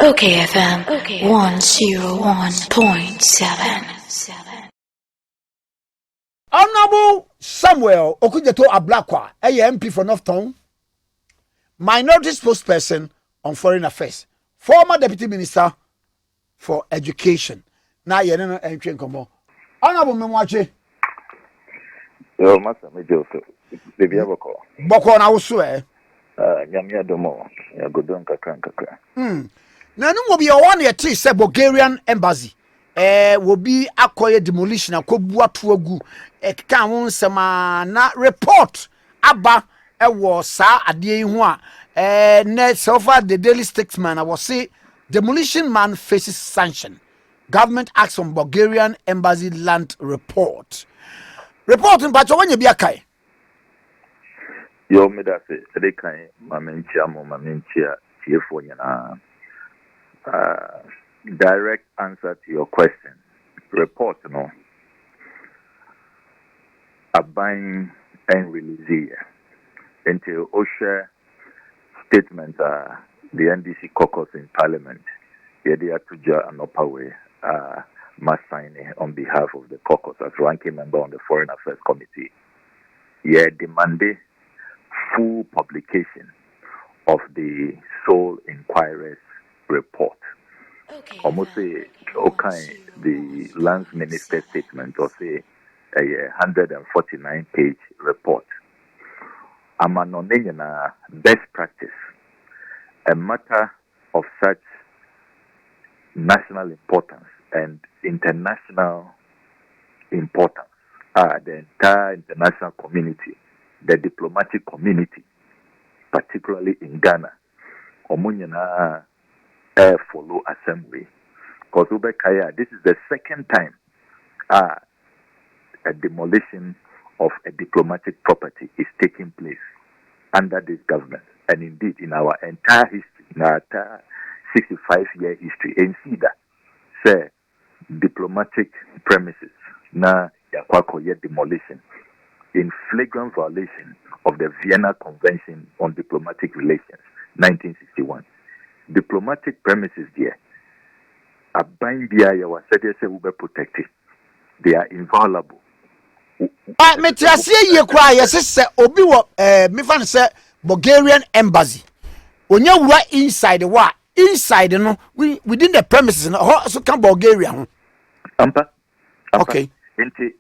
OKFM 101.7. Honorable Samuel Okudzeto Ablakwa, MP for Northtown, minority spokesperson on foreign affairs, former deputy minister for education. Now you know entry komo. Honorable Memwache. Yo, Master Major, baby, I will call. Boko na usu Nyamia domo, ya godon kakra. Na no will be one year tree say Bulgarian embassy. Will be acquire demolition akobu atoagu ka ho nsema na report aba was sa ade hu a net so far the Daily Statesman was say demolition man faces sanction. Government acts on Bulgarian embassy land report. Reporting but when you be akai. Yo, me da say they kan mamenchia tiefo nyana. Direct answer to your question. Report no. Abine and release until OSHA statement the NDC caucus in Parliament. Yedia Tuja and Opawe must sign on behalf of the caucus as ranking member on the Foreign Affairs Committee. Demanded full publication of the sole inquirer's report. Almost say the Lands Minister statement or say a 149-page report. Amanonena best practice, a matter of such national importance and international importance. The entire international community, the diplomatic community, particularly in Ghana, Omunyana follow assembly. Because this is the second time a demolition of a diplomatic property is taking place under this government. And indeed, in our entire history, in our entire 65-year history, and see that, say, diplomatic premises, na yakwako yet demolition, in flagrant violation of the Vienna Convention on Diplomatic Relations, 1961. Diplomatic premises there, a bind there, was said will be protected. They are inviolable. Metiasie ye kwa yesese obi wo me fan say Bulgarian embassy. Onya wura inside wa inside no within the premises no so can Bulgaria ho. Ampa. Okay. Enti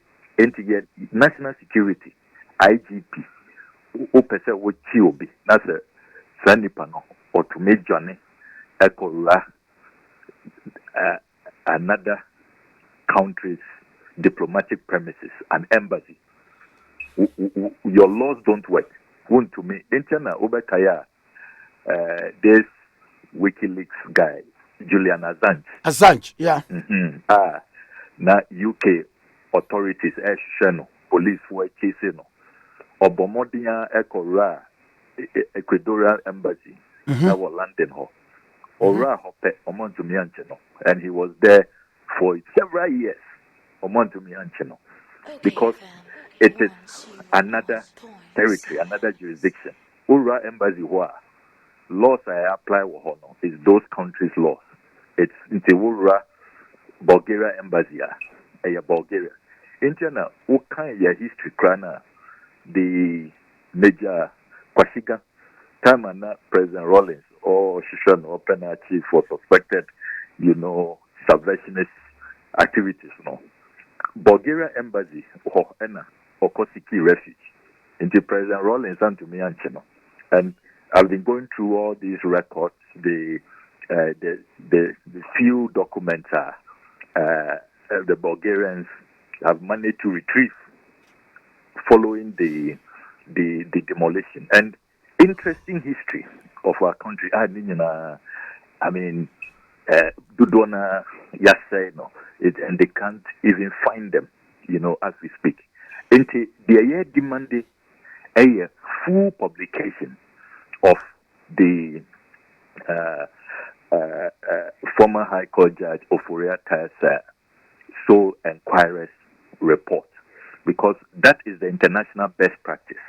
national security IGP o pese wo chi obi na se sanipa no or to make journey ekora another country's diplomatic premises, an embassy. Your laws don't work. Won't to me. Intena Obekaya, this WikiLeaks guy, Julian Assange. Assange, yeah. Na UK authorities, police were chasing. Obomodia Ekora, Ecuadorian embassy, that was London Hall. Ora Hope, Omontumiancheno. And he was there for several years. Because it is another territory, another jurisdiction. Ura embassy laws I apply is those countries' laws. It's the Ura Bulgaria embassy, Bulgaria. Interna, your history krana the major Kwashiga time and President Rawlings or Shishan or Penal Chief for suspected, subversionist activities, Bulgaria embassy or Okosiki refuge into President Rawlings and to me and I've been going through all these records. The few documents the Bulgarians have managed to retrieve following the demolition and interesting history of our country. Dudona Yasay and they can't even find them, as we speak. And they demanded a full publication of the former High Court Judge Oforiata's sole inquirer's report, because that is the international best practice.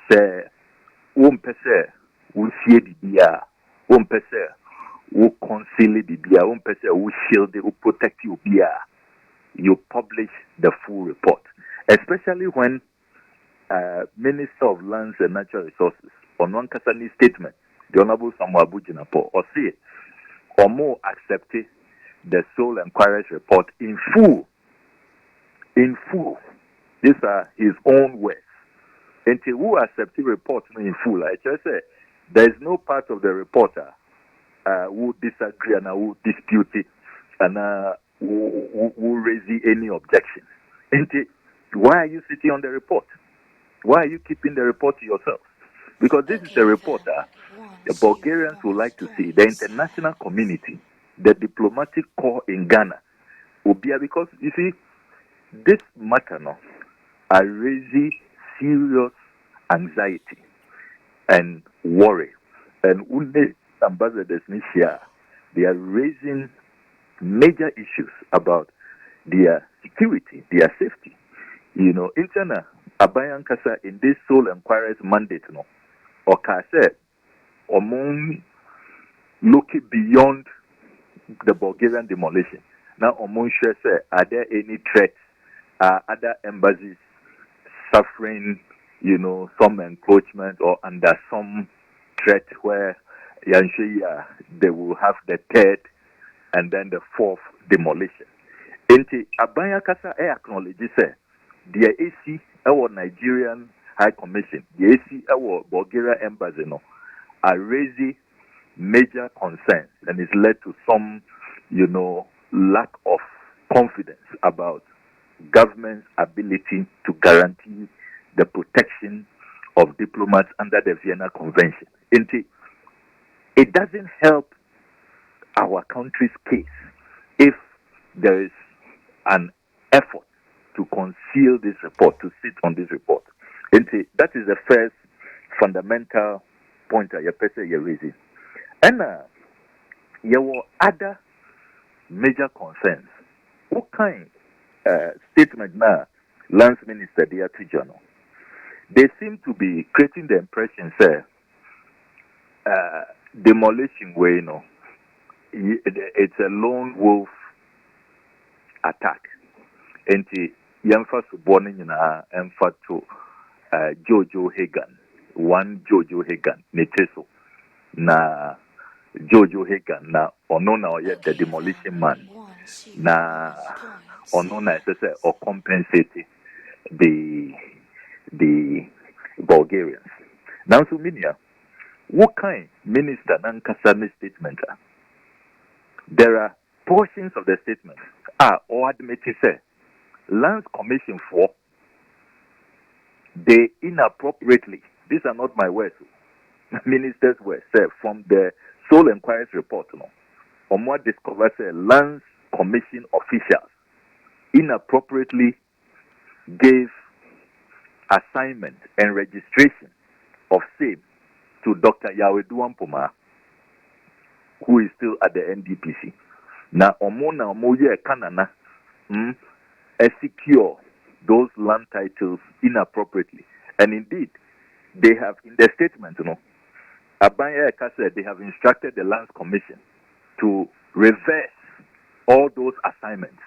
Say, who conceal the beer, one person who shield, who protect you beer. You publish the full report, especially when Minister of Lands and Natural Resources on one Kasani statement, the Honorable Samuel Bujinapo, or say, or more accepted the sole inquiries report in full. In full. These are his own words. And who accepted report in full, I just say there is no part of the reporter who disagree and who dispute it and who raise any objections. And why are you sitting on the report? Why are you keeping the report to yourself? Because this is a report the Bulgarians would like to see. The international community, the diplomatic corps in Ghana, will be because you see, this matter now are raising serious anxiety and worry. And UNE ambassadors this year, they are raising major issues about their security, their safety. You know, Interna Abayan Kasa in this sole inquiries mandate, no, or Kasa, among looking beyond the Bulgarian demolition. Now, among say, are there any threats? Are other embassies suffering, you know, some encroachment or under some threat where they will have the third and then the fourth demolition? Enti Abaya Kasa acknowledge say the AC our Nigerian High Commission, the AC our Bulgaria embassy no are raising major concerns and it's led to some, you know, lack of confidence about government's ability to guarantee the protection of diplomats under the Vienna Convention. It doesn't help our country's case if there is an effort to conceal this report, to sit on this report. That is the first fundamental point that you're raising. And there were other major concerns. What kind statement now, Lance Minister there to journal? They seem to be creating the impression, say, demolition way, you know, it's a lone wolf attack. And Yamfa Suborning and to Jojo Hagan, one Jojo Hagan, Neteso, na Jojo Hagan, na onona yet the demolition man, na onona or compensate the Bulgarians. Now, so Minia, what kind minister Nankasani statement? There are portions of the statement or admitted say Lands Commission for they inappropriately, these are not my words, ministers were said from the sole inquiries report, no, or more discovered say Lands Commission officials inappropriately gave assignment and registration of same to Dr. Yawedu Ampoma, who is still at the NDPC. Now, Omona Omoye Kanana secure those land titles inappropriately. And indeed, they have, in their statement, you know, Abaya Eka said they have instructed the Lands Commission to reverse all those assignments.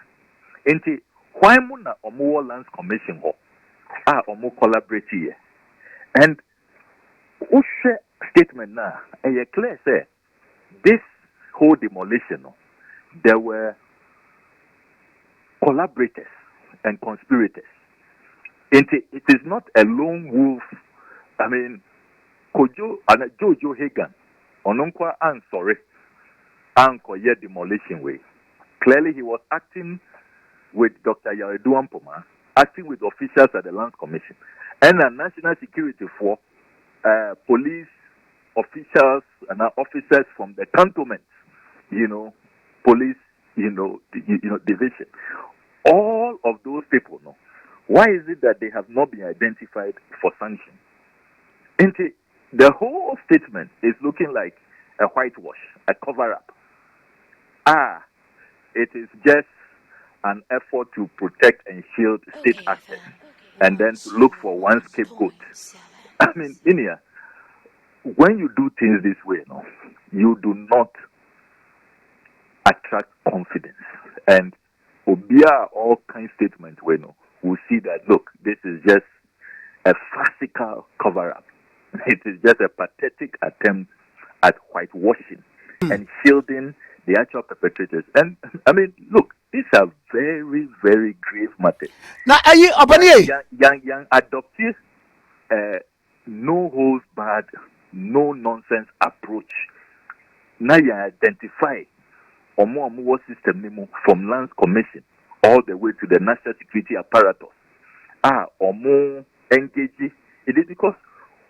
Enti, why muna Omo Lands Commission ho? Omo collaborate here. And Ushe statement now, and you clear say this whole demolition, there were collaborators and conspirators. It is not a lone wolf. I mean, Kojo and Jojo Hagan, Ononkwa and sorry, Anko ye demolition way. Clearly, he was acting with Dr. Yawedu Ampoma, acting with officials at the Lands Commission, and a national security for police officials and officers from the cantonment, police, division. All of those people, no. Why is it that they have not been identified for sanction? And the whole statement is looking like a whitewash, a cover-up. It is just an effort to protect and shield state assets and then to look for one scapegoat. I mean, Inia, when you do things this way, no, you do not attract confidence. And Obia all kind statements we know will see that look, this is just a farcical cover-up. It is just a pathetic attempt at whitewashing and shielding the actual perpetrators. And I mean, look, these are very, very grave matters. Now, are you young adoptees, no holds barred, no nonsense approach. Now you identify Omo system from Lands Commission all the way to the National Security Apparatus. Omo engage. It is because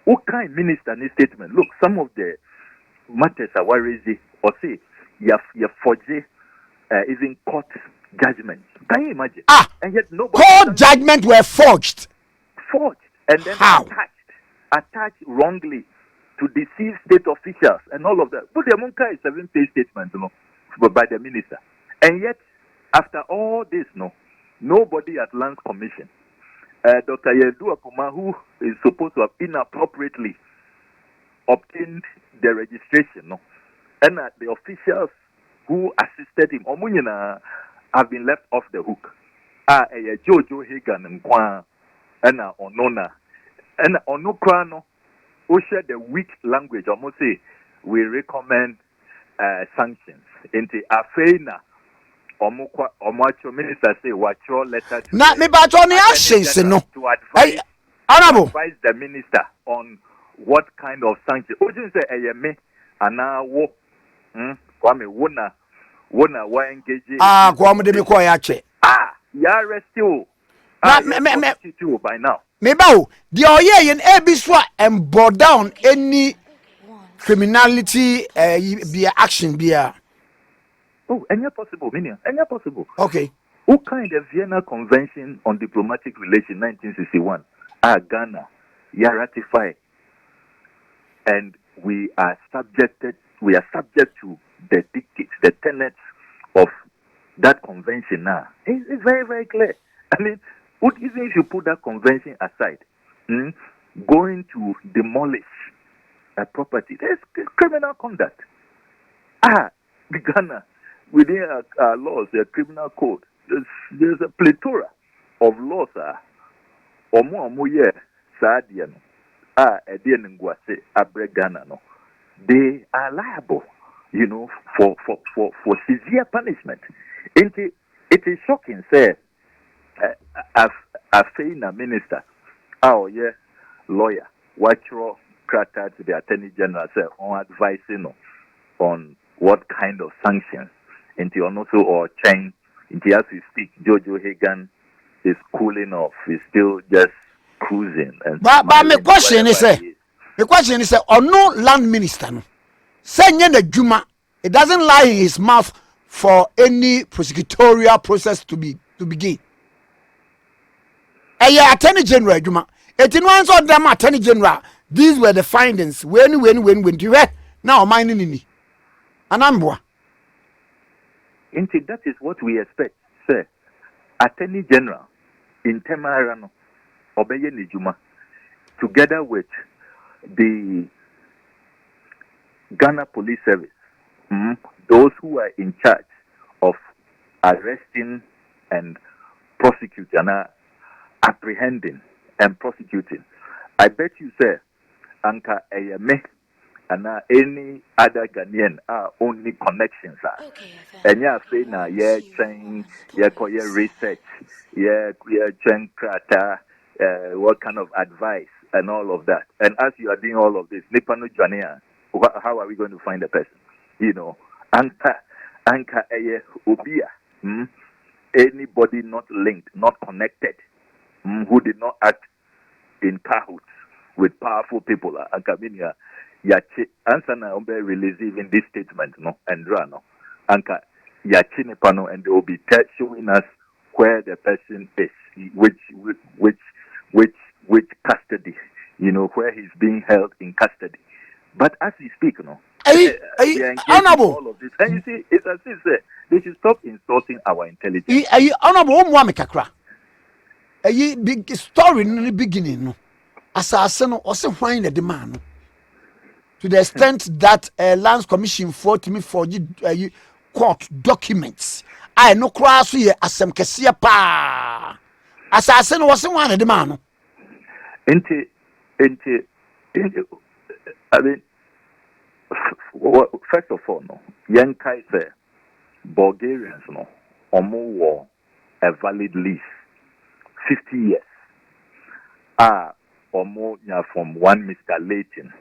what kind minister in statement? Look, some of the matters are raised or say you forge even court judgments. Can you imagine? And yet nobody court judgment were forged and then attached wrongly to deceive state officials and all of that. But the Munka is 7-page statement, by the minister. And yet, after all this, nobody at Lands Commission, Dr. Yedu Akuma, who is supposed to have inappropriately obtained the registration, and the officials who assisted him, have been left off the hook. Jojo Hagan and Kwa, and Onona, and Onukrano, who share the weak language, almost say, we recommend sanctions. Into Afena, Omacho minister say, what your letter to not me, but on the actions, no. To advise the minister on what kind of sanctions. Would you say, me, and now, Kwame, wona engage. Kwame de me kwa yache. You arrest you. By now. Meba the oye yen ebiswa and brought down any criminality be action be. Any possible, any possible. Okay. Who kind of Vienna Convention on Diplomatic Relations 1961? Ghana, you ratify, and we are subject to the dictates, the tenets of that convention now. It's very, very clear. I mean, even if you put that convention aside, going to demolish a property, there's criminal conduct. Ghana, within our laws, the criminal code, there's a plethora of laws. They are liable, for severe punishment. It is shocking, sir. A FENA minister, lawyer, watch Krata to the Attorney General, sir, on advising on what kind of sanctions into also or chain into as we speak. Jojo Hagan is cooling off. He's still just cruising. And but my question is, no land minister, no. Send the Juma. It doesn't lie in his mouth for any prosecutorial process to begin. Attorney General Juma. It in one of them Attorney General. These were the findings. When you read now mining in Anambwa. Indeed, that is what we expect, sir. Attorney General in Temarano, Obeye Nijuma, together with the Ghana Police Service, those who are in charge of arresting and prosecuting, apprehending and prosecuting. I bet you, sir, Anka Eyeme and any other Ghanaian are only connections. And you say now, train, research, train krata, what kind of advice and all of that. And as you are doing all of this, Nipano Jania, how are we going to find the person? Anka Obia, anybody not linked, not connected, who did not act in cahoots with powerful people, Ankaminia, Yachi, Ansana Ombe release even this statement, and Drano, Anka Yachinipano, and they will be showing us where the person is, which custody, where he's being held in custody. But as we speak, honorable. All of this. And you see, it's as if they should stop insulting our intelligence. Honorable, a big story in the beginning. Assassin also find the demand to the extent that Lands Commission fought me for you court documents. I no cross ye asem kesiye pa. Assassin was one of the man. Into, I mean, first of all, no, young Kaiser, Bulgarians, no, war a valid lease, 50 years. Or more from one Mr. Layton,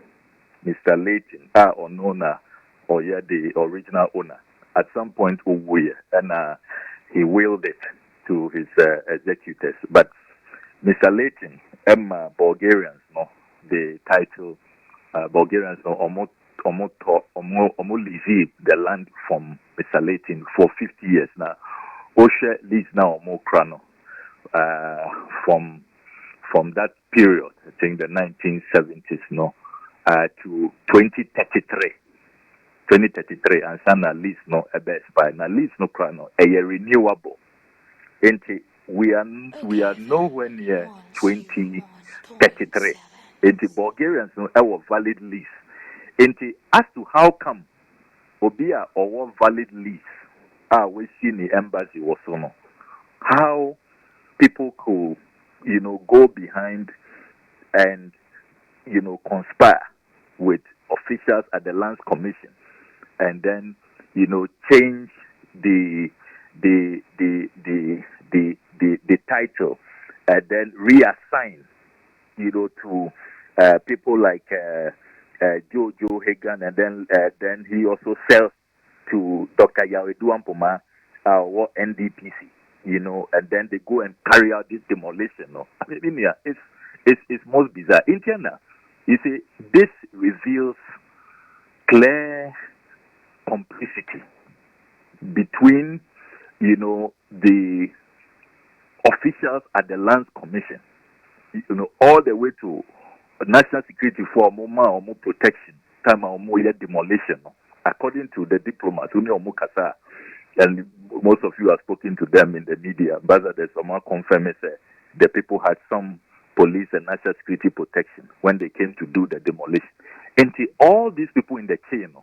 or owner, or yeah, the original owner. At some point, and he willed it to his executors. But Mr. Layton, Bulgarians, no, the title, Bulgarians, no, almost leave the land from Mr. Layton for 50 years now. Osha leads now more chrono from that period, I think the 1970s, no, to 2033. 2033, and some lease no a best buy. Now lease no chrono a renewable. We are nowhere near 2033. Bulgarians no our valid lease. As to how come Obia or valid lease we see in the embassy was no, how people could go behind and conspire with officials at the Lands Commission and then change the title and then reassign to people like Jojo Hagan, and then he also sells to Dr. Yawedu Ampoma or NDPC, and then they go and carry out this demolition. No, I mean, yeah, it's most bizarre. In China, you see, this reveals clear complicity between, the officials at the Lands Commission, all the way to national security for more protection, time or more demolition. According to the diplomats, and most of you have spoken to them in the media, but there's some more confirming the people had some police and national security protection when they came to do the demolition. And all these people in the chain,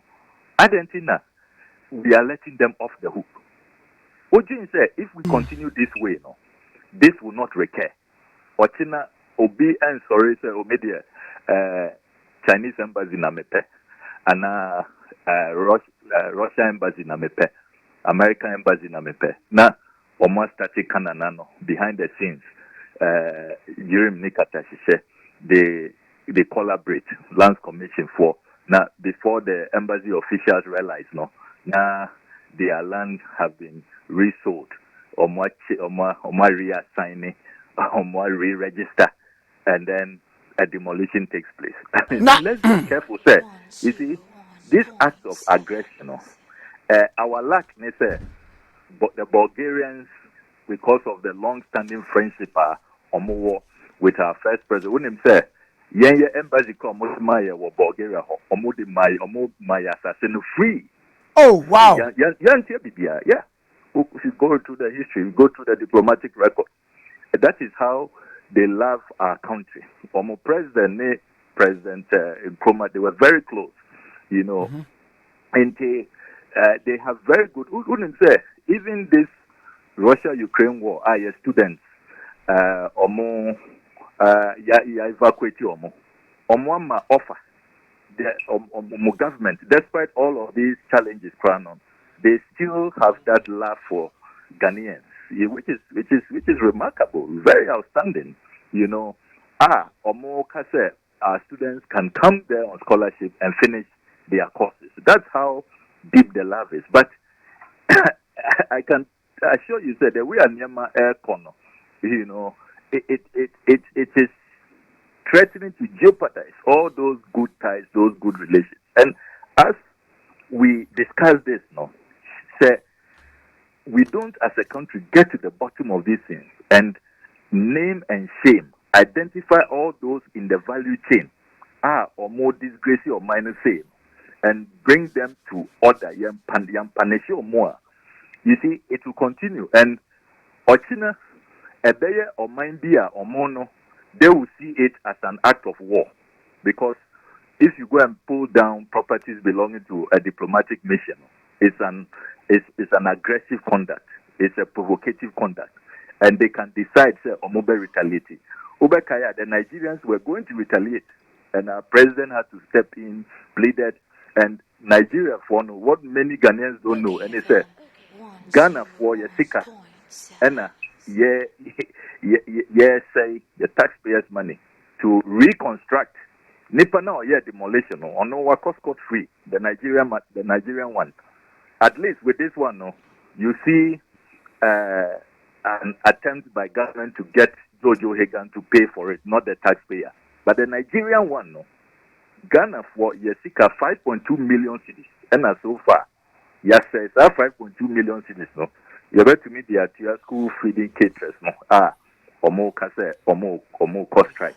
Argentina, we are letting them off the hook. Ojin said, if we continue this way, this will not recur. Ochina Obi and sorry, sir, media Chinese embassy na mepe, and Russia embassy na mepe, American embassy na mepe. Na almost static kananano behind the scenes. During Nikata they collaborate Lands Commission for now before the embassy officials realize now their land have been resold or reassigning or re-register, and then a demolition takes place. Let's be careful, sir. You see, this act of aggression, our lackness, but the Bulgarians, because of the long-standing friendship with our first president, when him say, embassy come Bulgaria, my assassin free. Oh wow! Yeah. If you go through the history, you go through the diplomatic record. That is how they love our country. President Nkrumah, they were very close, and they have very good. Wouldn't say even this Russia-Ukraine war, students, evacuate offer the government, despite all of these challenges, they still have that love for Ghanaians, which is remarkable, very outstanding. Our students can come there on scholarship and finish their courses. That's how deep the love is. But I can assure you that we are near my air corner. It is threatening to jeopardize all those good ties, those good relations. And as we discuss this, say we don't, as a country, get to the bottom of these things and name and shame, identify all those in the value chain or more disgrace or minor shame, and bring them to order, punish or more. You see, it will continue. And Ochina, Ebeye or Mindia or Mono, they will see it as an act of war. Because if you go and pull down properties belonging to a diplomatic mission, it's an It's an aggressive conduct. It's a provocative conduct. And they can decide, say, Omobe retaliate. Ubekaya, the Nigerians were going to retaliate. And our president had to step in, pleaded. And Nigeria, for what many Ghanaians don't know, and they said, Ghana for your sika. And say the taxpayers' money to reconstruct. Nipa now, demolition. Or no, cost free. The Nigerian one. At least with this one, no, you see an attempt by government to get Jojo Hagan to pay for it, not the taxpayer. But the Nigerian one, no, Ghana for Yesika 5.2 million cedis. And so far, yes, it's 5.2 million cedis, no. You bet to me the school feeding caterers, no. Omo kase, omo cost strike.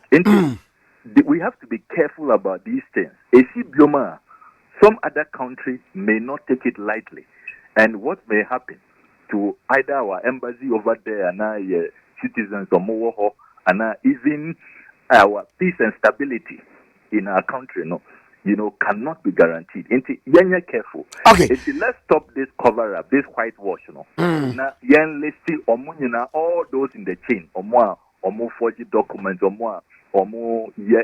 We have to be careful about these things. Some other countries may not take it lightly. And what may happen to either our embassy over there and our citizens of Mowoho and even our peace and stability in our country, cannot be guaranteed. You're careful. Okay. Let's stop this cover up, this whitewash, Now, let's see all those in the chain, omo forged documents, omo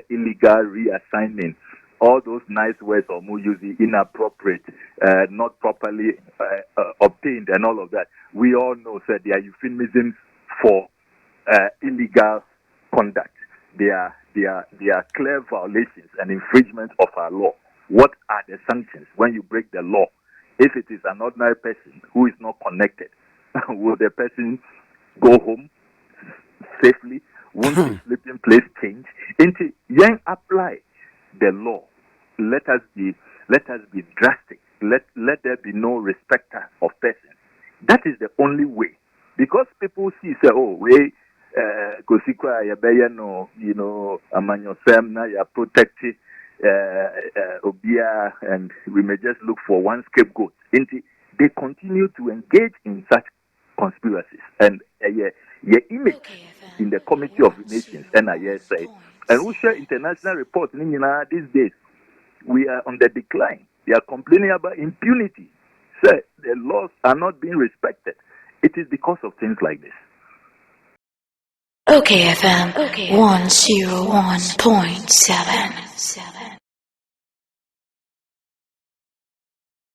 illegal reassignment. All those nice words or using inappropriate, not properly obtained, and all of that. We all know that they are euphemisms for illegal conduct. They are clear violations and infringements of our law. What are the sanctions when you break the law? If it is an ordinary person who is not connected, will the person go home safely? Won't his sleeping place change? Into young apply the law. Let us be drastic. Let there be no respecter of persons. That is the only way. Because people say, Kosikwa Yabayano, Amanyosem, na ya protected Obia, and we may just look for one scapegoat. They continue to engage in such conspiracies. And your image in the Committee of Nations, NISA, and we share international reports these days. We are on the decline. They are complaining about impunity. Say the laws are not being respected. It is because of things like this. OKFM 101.7.